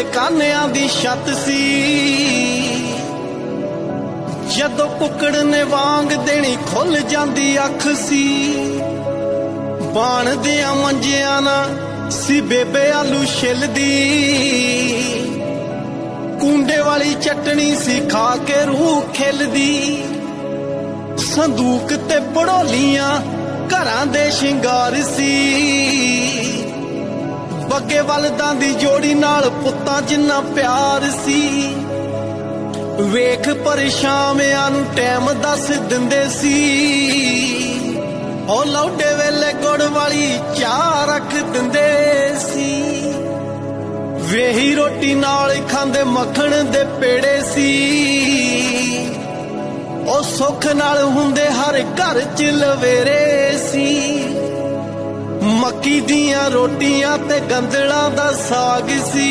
ਵੇਲੇ ਕਾਨਿਆਂ ਦੀ ਛੱਤ ਸੀ। ਜਦੋਂ ਕੁੱਕੜ ਨੇ ਵਾਂਗ ਦੇਣੀ ਖੁੱਲ ਜਾਂਦੀ ਅੱਖ ਸੀ। ਬਾਣ ਦਿਆਂ ਮੰਜਿਆਂ ਨਾਲ ਸੀ ਬੇਬੇ ਆਲੂ ਛਿੱਲਦੀ। ਕੁੰਡੇ ਵਾਲੀ ਚਟਣੀ ਸੀ ਖਾ ਕੇ ਰੂਹ ਖਿਲਦੀ। ਸੰਦੂਕ ਤੇ ਪੜੋਲੀਆਂ ਘਰਾਂ ਦੇ ਸ਼ਿੰਗਾਰ ਸੀ। ਬੱਗੇ ਬਲਦਾਂ ਦੀ ਜੋੜੀ ਨਾਲ ਪੁੱਤਾਂ ਜਿੰਨਾ ਪਿਆਰ ਸੀ। ਵੇਖ ਪਰਛਾਵਿਆਂ ਨੂੰ ਟਾਈਮ ਦੱਸ ਦਿੰਦੇ ਸੀ। ਉਹ ਲੌਡੇ ਵੇਲੇ ਗੁੜ ਵਾਲੀ ਚਾਹ ਰੱਖ ਦਿੰਦੇ ਸੀ। ਵੇਹੀ ਰੋਟੀ ਨਾਲ ਖਾਂਦੇ ਮੱਖਣ ਦੇ ਪੇੜੇ ਸੀ। ਉਹ ਸੁੱਖ ਨਾਲ ਹੁੰਦੇ ਹਰ ਘਰ ਚ ਲਵੇਰੇ ਸੀ। ਮੱਕੀ ਦੀਆਂ ਰੋਟੀਆਂ ਤੇ ਗੰਦਲਾਂ ਦਾ ਸਾਗ ਸੀ।